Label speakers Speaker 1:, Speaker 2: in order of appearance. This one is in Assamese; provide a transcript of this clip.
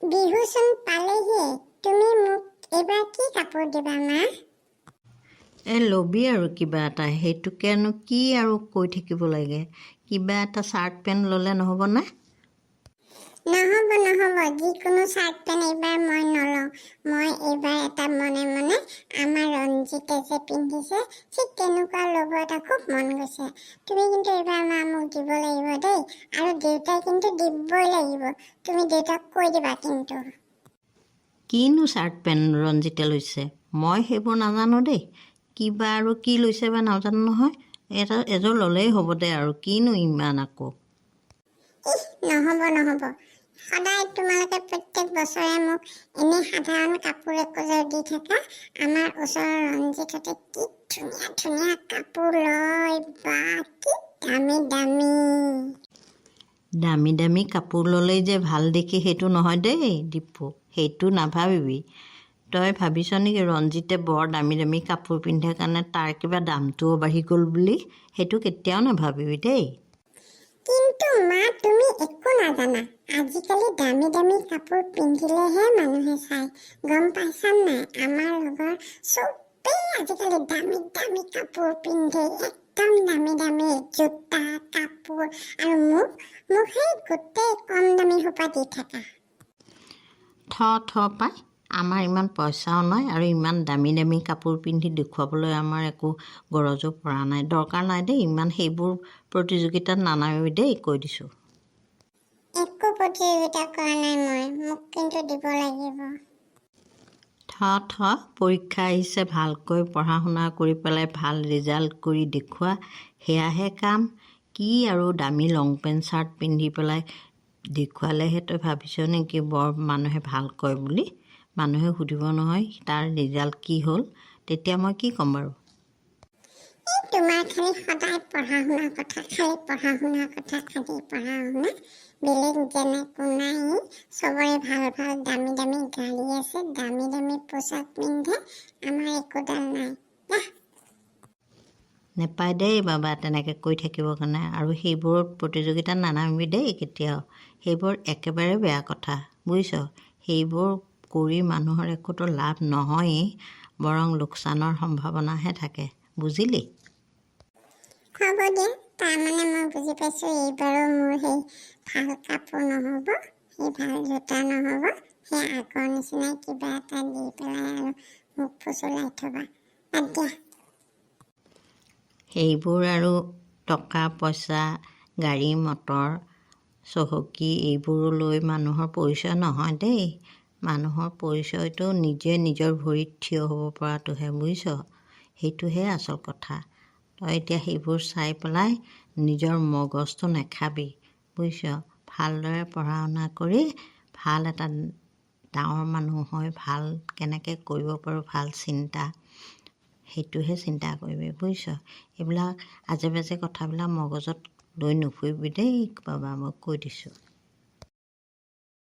Speaker 1: বিহুচোন পালেহি, তুমি মোক এইবাৰ কি কাপোৰ দিবা মা?
Speaker 2: ল'বি আৰু কিবা এটা, সেইটোকেনো কি আৰু কৈ থাকিব লাগে। কিবা এটা চাৰ্ট পেণ্ট ল'লে নহ'বনে?
Speaker 1: নহ'ব নহ'ব, যিকোনো চাৰ্ট পেণ্ট এইবাৰ মই নলওঁ। মই এইবাৰ এটা মনে মনে আমাৰ ৰঞ্জিতে যে পিন্ধিছে ঠিক তেনেকুৱা ল'ব এটা খুব মন গৈছে। তুমি কিন্তু এইবাৰ মা মোক দিব লাগিব দেই, আৰু দেউতাই কিন্তু দিবই লাগিব। তুমি দেউতাক কৈ দিবা কিন্তু।
Speaker 2: কিনো চাৰ্ট পেণ্ট ৰঞ্জিতে লৈছে, মই সেইবোৰ নাজানো দেই। কিবা আৰু কি লৈছে বা নাজানো নহয়। এযোৰ ল'লেই হ'ব দে, আৰু কিনো ইমান আকৌ।
Speaker 1: নহ'ব নহ'ব, সদায় তোমালোকে প্ৰত্যেক বছৰে মোক এনে সাধাৰণ কাপোৰ একোযোৰ দি থাকা। আমাৰ ওচৰৰ ৰঞ্জিতহঁতে কি ধুনীয়া ধুনীয়া কাপোৰ লয়, বা কি দামী দামী।
Speaker 2: দামী দামী কাপোৰ ল'লেই যে ভাল দেখি সেইটো নহয় দেই দীপু, সেইটো নাভাবিবি। তই ভাবিছ নেকি ৰঞ্জিতে বৰ দামী দামী কাপোৰ পিন্ধে কাৰণে তাৰ কিবা দামটোও বাঢ়ি গ'ল বুলি? সেইটো কেতিয়াও নাভাবিবি দেই।
Speaker 1: কিন্তু মা তুমি একো নাজানা, আজিকালি দামী দামী কাপোৰ পিন্ধিলেহে মানুহে চায়। গম পাইছা নাই? আমাৰ লগৰ চবেই আজিকালি দামী দামী কাপোৰ পিন্ধে, একদম দামী দামী জোতা কাপোৰ, আৰু মোক সেই গোটেই কম দামী সোপা দি থাকা।
Speaker 2: থ পাই, আমাৰ ইমান পইচাও নাই, আৰু ইমান দামী দামী কাপোৰ পিন্ধি দেখুৱাবলৈ আমাৰ একো গৰজো পৰা নাই। দৰকাৰ নাই দেই, ইমান সেইবোৰ প্ৰতিযোগিতাত নানামিবি দেই, কৈ দিছোঁ।
Speaker 1: একো প্ৰতিযোগিতা কৰা নাই মই, মোক কিন্তু দিব লাগিব।
Speaker 2: থ পৰীক্ষা আহিছে, ভালকৈ পঢ়া শুনা কৰি পেলাই ভাল ৰিজাল্ট কৰি দেখুওৱা, সেয়াহে কাম। কি আৰু দামী লং পেণ্ট চাৰ্ট পিন্ধি পেলাই দেখুৱালেহে তই ভাবিছ নেকি বৰ মানুহে ভাল কয় বুলি? মানুহে সুধিব নহয় তাৰ ৰিজাল্ট কি হ'ল, তেতিয়া মই কি ক'ম বাৰু?
Speaker 1: তোমাৰ খালি সদায় পঢ়া শুনা কথা, খালি পঢ়া শুনা কথা, খালি পঢ়া শুনা। বেলেগ যেনেকো নাই, চবৰে ভাল ভাল দামী দামী গাড়ী আছে, দামী দামী পোচাক পিন্ধে, আমাৰ একোডাল নাই।
Speaker 2: নেপায় দেই বাবা তেনেকৈ কৈ থাকিবৰ কাৰণে, আৰু সেইবোৰত প্ৰতিযোগিতাত নানামিবি দেই কেতিয়াও। সেইবোৰ একেবাৰে বেয়া কথা, বুজিছ? সেইবোৰ কৰি মানুহৰ একোতো লাভ নহয়েই, বৰং লোকচানৰ সম্ভাৱনাহে থাকে, বুজিলি?
Speaker 1: হ'ব দিয়া, তাৰমানে মই বুজি পাইছোঁ এইবাৰো মোৰ সেই ভাল কাপোৰ নহ'ব, সেই ভাল জোতা নহ'ব, সেই আগৰ নিচিনাই কিবা এটা দি পেলাই আৰু মোক ফুচলাই থবা। বাদ দিয়া।
Speaker 2: সেইবোৰ আৰু টকা পইচা, গাড়ী মটৰ, চহকী এইবোৰ লৈ মানুহৰ পৰিচয় নহয় দেই। মানুহৰ পৰিচয়টো নিজে নিজৰ ভৰিত থিয় হ'ব পৰাটোহে, বুজিছ? সেইটোহে আচল কথা। তই এতিয়া সেইবোৰ চাই পেলাই নিজৰ মগজটো নেখাবি, বুজিছ? ভালদৰে পঢ়া শুনা কৰি ভাল এটা ডাঙৰ মানুহ হৈ ভাল কেনেকৈ কৰিব পাৰোঁ ভাল চিন্তা, সেইটোহে চিন্তা কৰিবি, বুজিছ? এইবিলাক আজে বাজে কথাবিলাক মগজত লৈ নুফুৰিবি দেই বাবা, মই কৈ দিছোঁ।